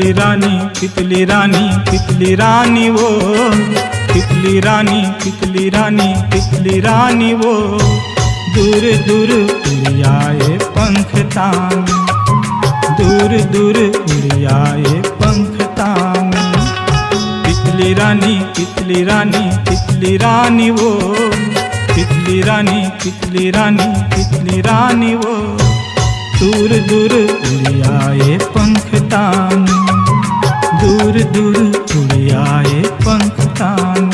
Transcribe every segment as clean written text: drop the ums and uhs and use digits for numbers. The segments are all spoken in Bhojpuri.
रानी तितली रानी तितली रानी वो, तितली रानी तितली रानी तितली रानी वो, दूर दूर उड़ियाए पंख तान, दूर दूर उड़ियाए पंख तान। तितली रानी तितली रानी तितली रानी वो, तितली रानी तितली रानी तितली रानी वो, दूर दूर उड़ियाए पंख तान, दूर दूर उड़ियाए पंख तान।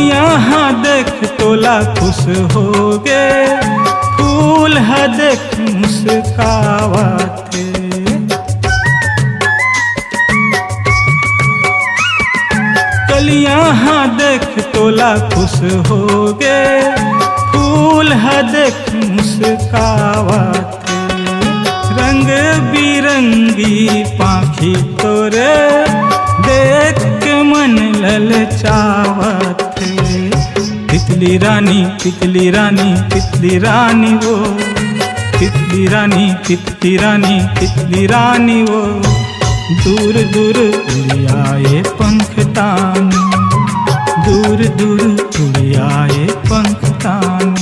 यहाँ देख तोला खुश हो गे, फूल है देख मुस्कावत। कलियाँ देख तोला खुश हो गे, फूल है देख मुस्कावत। रंग बिरंगी पाखी तोरे देख के मन ललचावत। तितली रानी तितली रानी तितली रानी वो, तितली रानी तितली रानी तितली रानी वो, दूर दूर उड़ियाए पंख तान, दूर दूर उड़ियाए पंख तान।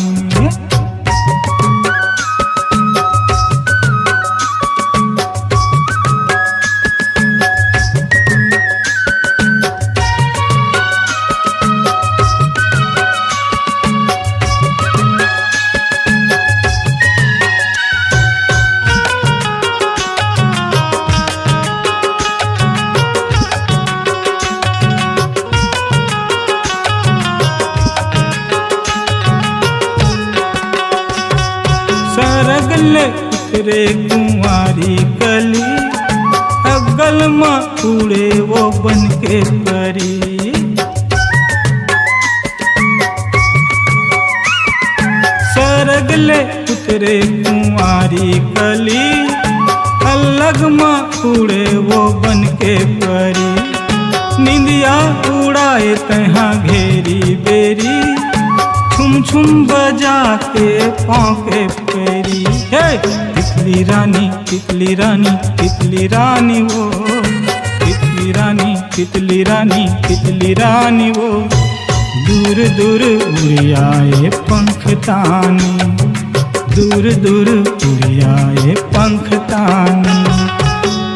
सरगले उतरे कुंवारी कली, अगल माँ उड़े वो बन के परी। सरगले उतरे कुंवारी कली, अलग माँ उड़े वो बन के परी। निंदिया उड़ाए तहाँ घेरी बेरी, छुम छुम बजा के पाँके पेरी। हे तितली रानी तितली रानी तितली रानी वो, तितली रानी तितली रानी तितली रानी वो, दूर दूर उड़ियाए पंख तान, दूर दूर उड़ियाए पंख तान।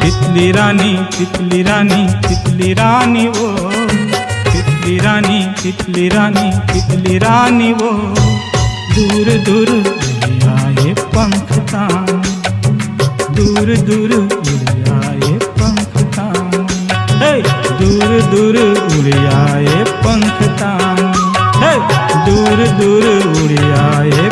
तितली रानी तितली रानी तितली रानी वो, तितली रानी तितली रानी तितली रानी वो, दूर दूर उड़ियाए पंख तान, दूर दूर उड़ियाए पंख तान। हे दूर दूर उड़ियाए पंख तान, हे दूर दूर उड़ियाए